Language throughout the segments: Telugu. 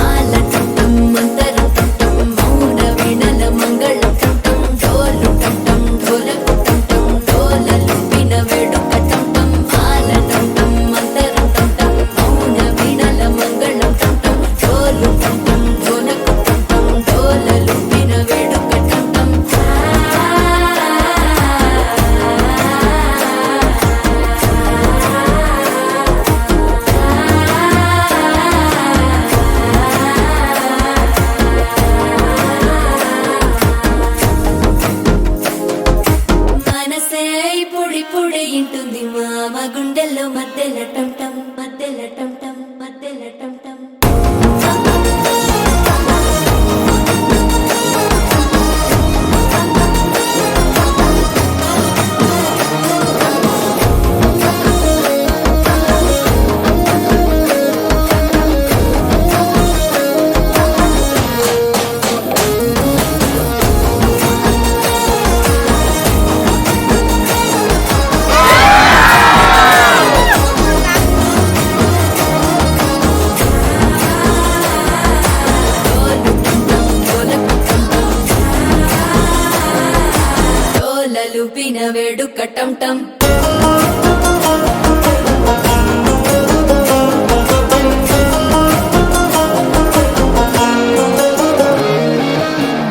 మాల టం టం మంతరం టం టం మౌన వీణల మంగళం టం టం డోలు టం టం ఢోలకు టం టం డోలలు విన వేడుక టం టం మాల టం టం మంతరం టం టం మౌన వీణల మంగళం టం టం డోలు టం టం ఢోలకు టం టం డోలలు విన వేడుక టం టం మనసే పొడి పొడి ఇంటుంది మామ గుండెల్లో మధ్యల టం టం మధ్యల టం టం మధ్యల టం టం డోలలు విన వేడుక టం టం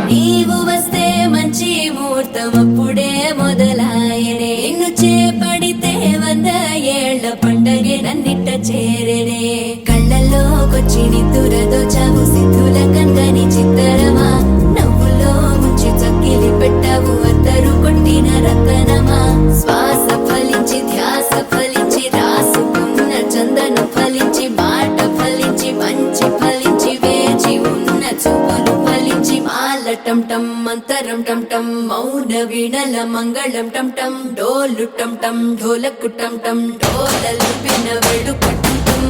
నీవు వస్తే మంచి ముహూర్తం అప్పుడే మొదలాయనే నిన్ను చేపడితే 100 ఏళ్ల పండగే నన్నిట్ట చేరనే కళ్ళల్లోకొచ్చి నిద్దురదోచావు సిద్ధుల కందని చిత్తరమా నవ్వులో ముంచి చక్కిలి పెట్టావు అద్దరు కొట్టిన రతనమా శ్వాస ఫలించి ధ్యాస ఫలించి రాసుకున్న చందనం ఫలించి మాట ఫలించి మంచి ఫలించి వేచి ఉన్న చూపులు ఫలించి మాల టం టం మంతరం టం టం మౌన వీణల మంగళం టం టం డోలు టం టం ఢోలకు టం టం డోలలు విన వేడుక టం టం